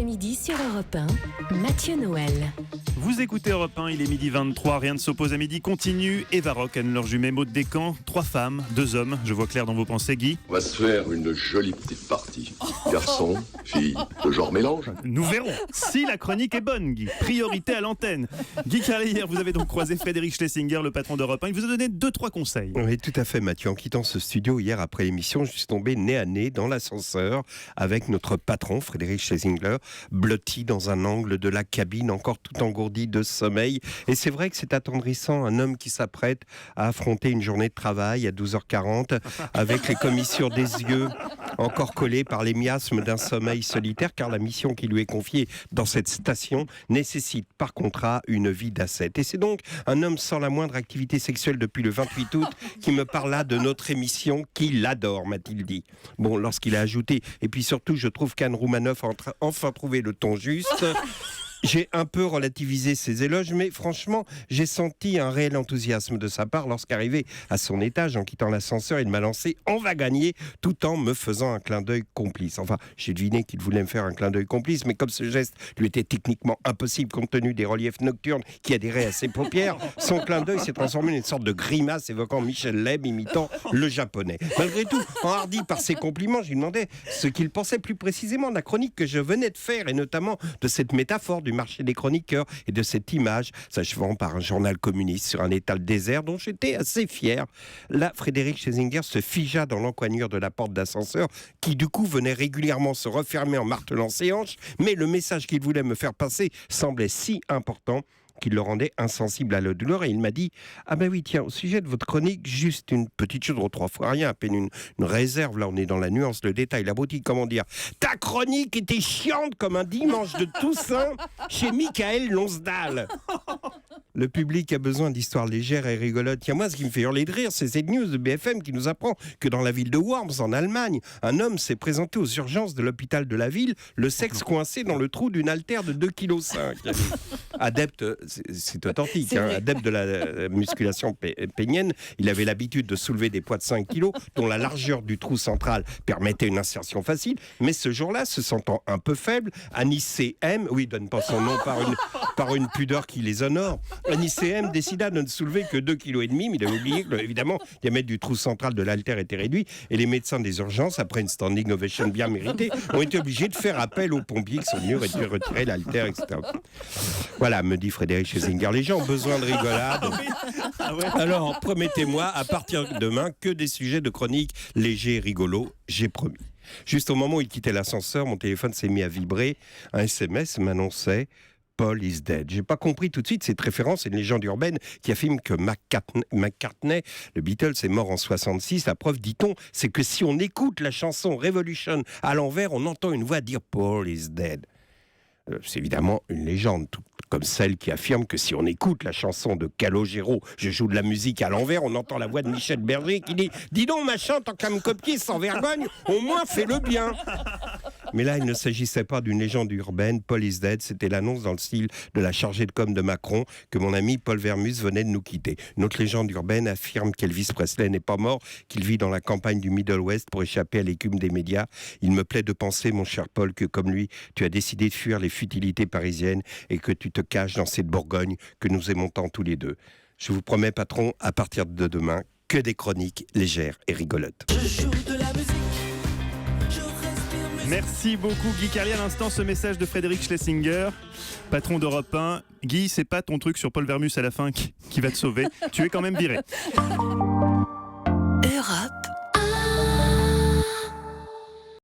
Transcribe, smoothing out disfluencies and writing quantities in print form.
l'après-midi sur Europe 1, Mathieu Noël. Vous écoutez Europe 1, il est midi 23, rien ne s'oppose à midi, continue. Eva Rock, Anne-Laure Jumet, Maud Descamps, 3 femmes, 2 hommes, je vois clair dans vos pensées, Guy. On va se faire une jolie petite partie. Garçon, fille, le genre mélange. Nous verrons si la chronique est bonne, Guy. Priorité à l'antenne. Guy Carlier, vous avez donc croisé Frédéric Schlesinger, le patron d'Europe 1. Il vous a donné 2-3 conseils. Oui, tout à fait, Mathieu. En quittant ce studio hier après l'émission, je suis tombé nez à nez dans l'ascenseur avec notre patron, Frédéric Schlesinger, blotti dans un angle de la cabine, encore tout engourdi de sommeil. Et c'est vrai que c'est attendrissant, un homme qui s'apprête à affronter une journée de travail à 12h40 avec les commissures des yeux encore collés par les miasmes d'un sommeil solitaire, car la mission qui lui est confiée dans cette station nécessite par contrat une vie d'ascète. Et c'est donc un homme sans la moindre activité sexuelle depuis le 28 août qui me parla de notre émission qu'il adore, m'a-t-il dit. Bon, lorsqu'il a ajouté, et puis surtout, je trouve qu'Anne Roumanoff a enfin trouvé le ton juste. J'ai un peu relativisé ses éloges, mais franchement, j'ai senti un réel enthousiasme de sa part lorsqu'arrivé à son étage, en quittant l'ascenseur, il m'a lancé « On va gagner !» tout en me faisant un clin d'œil complice. Enfin, j'ai deviné qu'il voulait me faire un clin d'œil complice, mais comme ce geste lui était techniquement impossible compte tenu des reliefs nocturnes qui adhéraient à ses paupières, son clin d'œil s'est transformé en une sorte de grimace évoquant Michel Leb imitant le japonais. Malgré tout, enhardi par ses compliments, je lui demandais ce qu'il pensait plus précisément de la chronique que je venais de faire, et notamment de cette métaphore du marché des chroniqueurs et de cette image s'achevant par un journal communiste sur un étal désert dont j'étais assez fier. Là, Frédéric Schlesinger se figea dans l'encoignure de la porte d'ascenseur qui du coup venait régulièrement se refermer en martelant ses hanches, mais le message qu'il voulait me faire passer semblait si important qu'il le rendait insensible à la douleur, et il m'a dit « Ah ben oui, tiens, au sujet de votre chronique, juste une petite chose, 3 fois rien, à peine une réserve, là on est dans la nuance, le détail, la beauté, comment dire. Ta chronique était chiante comme un dimanche de Toussaint chez Michael Lonsdal. » Le public a besoin d'histoires légères et rigolotes. Tiens, moi, ce qui me fait hurler de rire, c'est cette news de BFM qui nous apprend que dans la ville de Worms, en Allemagne, un homme s'est présenté aux urgences de l'hôpital de la ville, le sexe coincé dans le trou d'une haltère de 2,5 kg. Adepte, c'est authentique, hein, adepte de la musculation pénienne, il avait l'habitude de soulever des poids de 5 kg dont la largeur du trou central permettait une insertion facile, mais ce jour-là, se sentant un peu faible, Anis M, oui, donne pas son nom par une pudeur qui les honore, Anis M décida de ne soulever que 2,5 kg, mais il avait oublié que, évidemment, le diamètre du trou central de l'haltère était réduit, et les médecins des urgences, après une standing ovation bien méritée, ont été obligés de faire appel aux pompiers qui sont venus retirer l'haltère, etc. Voilà, me dit Frédéric Schlesinger, les gens ont besoin de rigolade. Alors, promettez-moi, à partir de demain, que des sujets de chronique légers et rigolos, j'ai promis. Juste au moment où il quittait l'ascenseur, mon téléphone s'est mis à vibrer. Un SMS m'annonçait « Paul is dead ». J'ai pas compris tout de suite cette référence à une légende urbaine qui affirme que McCartney, le Beatles, est mort en 66. La preuve, dit-on, c'est que si on écoute la chanson Revolution à l'envers, on entend une voix dire « Paul is dead ». C'est évidemment une légende, tout comme celle qui affirme que si on écoute la chanson de Calogero, je joue de la musique à l'envers, on entend la voix de Michel Berger qui dit « Dis donc machin, tant qu'à me copier sans vergogne, au moins fais-le bien !» Mais là, il ne s'agissait pas d'une légende urbaine. Paul is dead, c'était l'annonce dans le style de la chargée de com de Macron que mon ami Paul Vermus venait de nous quitter. Une autre légende urbaine affirme qu'Elvis Presley n'est pas mort, qu'il vit dans la campagne du Middle West pour échapper à l'écume des médias. Il me plaît de penser, mon cher Paul, que comme lui, tu as décidé de fuir les futilités parisiennes et que tu te caches dans cette Bourgogne que nous aimons tant tous les deux. Je vous promets, patron, à partir de demain, que des chroniques légères et rigolotes. Je joue de la musique. Merci beaucoup Guy Carlier. À l'instant, ce message de Frédéric Schlesinger, patron d'Europe 1. Guy, c'est pas ton truc sur Paul Vermus à la fin qui va te sauver. Tu es quand même viré.